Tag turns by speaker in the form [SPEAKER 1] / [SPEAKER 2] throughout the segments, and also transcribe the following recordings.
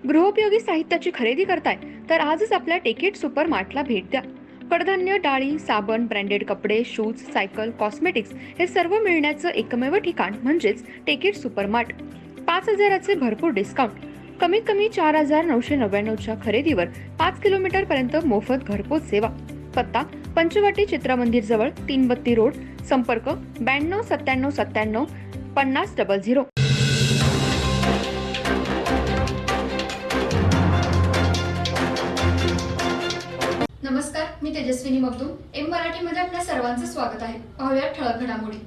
[SPEAKER 1] गृहोपयोगी साहित्याची खरेदी करताय तर आजच आपल्या टेकेट सुपर मार्टला भेट द्या. कडधान्य, डाळी, साबण, ब्रँडेड कपडे, शूज, सायकल, कॉस्मेटिक्स हे सर्व मिळण्याचं एकमेव ठिकाण म्हणजेच टेकेट सुपर मार्ट. 5,000चे भरपूर डिस्काउंट. कमीत कमी 4,999च्या खरेदीवर 5 किलोमीटर पर्यंत मोफत घरपोच सेवा. पत्ता पंचवटी चित्रमंदिर जवळ, 332 रोड. संपर्क 929797 5000.
[SPEAKER 2] नमस्कार, मी तेजस्विनी मगदूम. एम मराठीमध्ये आपल्या सर्वांचं स्वागत आहे. पाहूया ठळक घडामोडी.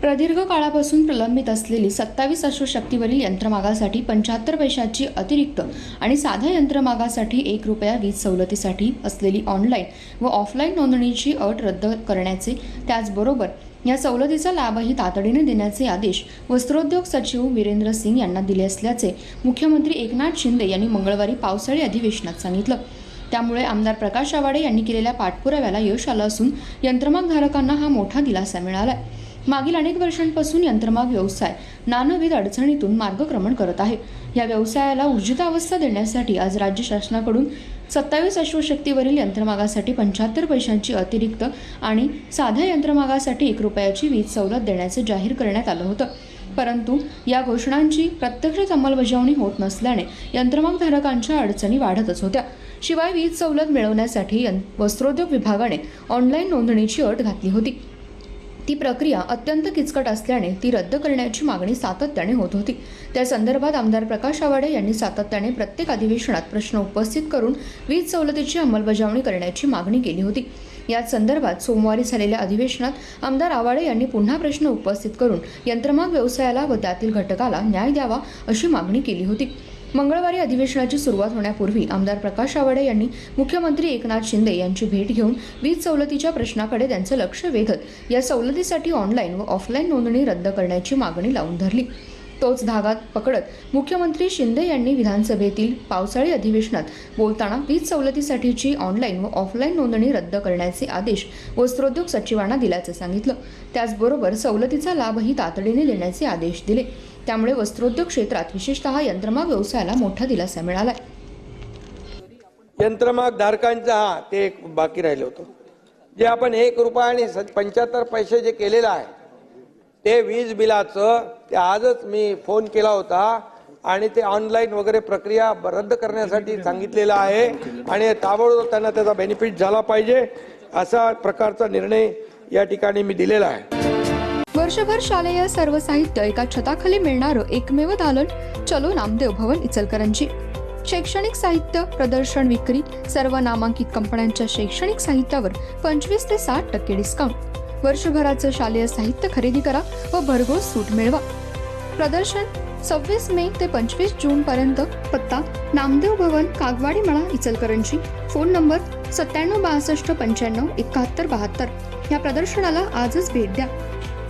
[SPEAKER 3] प्रदीर्घ काळापासून प्रलंबित असलेली 27 अश्वशक्तीवरील यंत्रमागासाठी 75 पैशाची अतिरिक्त आणि साध्या यंत्रमागासाठी 1 रुपया वीज सवलतीसाठी असलेली ऑनलाईन व ऑफलाईन नोंदणीची अट रद्द करण्याचे, त्याचबरोबर या सवलतीचा लाभही तातडीने देण्याचे आदेश वस्त्रोद्योग सचिव वीरेंद्र सिंग यांना दिले असल्याचे मुख्यमंत्री एकनाथ शिंदे यांनी मंगळवारी पावसाळी अधिवेशनात सांगितलं. त्यामुळे आमदार प्रकाश आवाडे यांनी केलेल्या पाठपुराव्याला यश आलं असून यंत्रमागधारकांना हा मोठा दिलासा मिळाला. मागील अनेक वर्षांपासून यंत्रमाग व्यवसाय नानाविध अडचणीतून मार्गक्रमण करत आहे. या व्यवसायाला ऊर्जितावस्था देण्यासाठी आज राज्य शासनाकडून 27 अश्वशक्तीवरील यंत्रमागासाठी 75 पैशांची अतिरिक्त आणि साध्या यंत्रमागासाठी 1 रुपयाची वीज सवलत देण्याचे जाहीर करण्यात आलं होतं. परंतु या घोषणांची प्रत्यक्ष अंमलबजावणी होत नसल्याने यंत्रमागधारकांच्या अडचणी वाढतच होत्या. शिवाय वीज सवलत मिळवण्यासाठी वस्त्रोद्योग विभागाने ऑनलाईन नोंदणीची अट घातली होती. ती प्रक्रिया अत्यंत किचकट असल्याने ती रद्द करण्याची मागणी सातत्याने होत होती. त्या संदर्भात आमदार प्रकाश आवाडे यांनी सातत्याने प्रत्येक अधिवेशनात प्रश्न उपस्थित करून वीज सवलतीची अंमलबजावणी करण्याची मागणी केली होती. याच संदर्भात सोमवारी झालेल्या अधिवेशनात आमदार आवाडे यांनी पुन्हा प्रश्न उपस्थित करून यंत्रमाग व्यवसायाला व त्यातील घटकाला न्याय द्यावा अशी मागणी केली होती. मंगळवारी अधिवेशनाची सुरुवात होण्यापूर्वी आमदार प्रकाश आवाडे यांनी मुख्यमंत्री एकनाथ शिंदे यांची भेट घेऊन वीज सवलतीच्या प्रश्नाकडे त्यांचं लक्ष वेधत या सवलतीसाठी ऑनलाईन व ऑफलाईन नोंदणी रद्द करण्याची मागणी लावून धरली. तोच धागा पकडत मुख्यमंत्री शिंदे यांनी विधानसभेतील पावसाळी अधिवेशनात बोलताना वीज सवलतीसाठीची ऑनलाईन व ऑफलाईन नोंदणी रद्द करण्याचे आदेश वस्त्रोद्योग सचिवांना दिल्याचं सांगितलं. त्याचबरोबर सवलतीचा लाभही तातडीने देण्याचे आदेश दिले. त्यामुळे वस्त्रोद्योग क्षेत्रात विशेषतः यंत्रमाग व्यवसायाला मोठा दिलासा मिळाला.
[SPEAKER 4] यंत्रमाग धारकांचा ते एक बाकी राहिलं होतं, जे आपण 1 रुपया आणि 75 पैसे जे केलेलं आहे ते वीज बिलाचं, ते आजच मी फोन केला होता आणि ते ऑनलाईन वगैरे प्रक्रिया रद्द करण्यासाठी सांगितलेलं आहे आणि ताबडतोब त्यांना त्याचा बेनिफिट झाला पाहिजे असा प्रकारचा निर्णय या ठिकाणी मी दिलेला आहे.
[SPEAKER 3] वर्षभर शालेय सर्व साहित्य एका छताखाली मिळणारं एकमेव दालन चलो नामदेव भवन इचलकरंजी. शैक्षणिक साहित्य प्रदर्शन विक्री, सर्व नामांकित कंपन्यांच्या शैक्षणिक साहित्यावर 25 ते 60% डिस्काउंट. वर्षभराचं शालेय साहित्य खरेदी करा व भरघोस सूट मिळवा. प्रदर्शन 26 मे ते 25 जून पर्यंत. पत्ता नामदेव भवन, कागवाडी मळा, इचलकरंजी. Phone number 97 62 95 71 72. या प्रदर्शनाला आजच भेट द्या.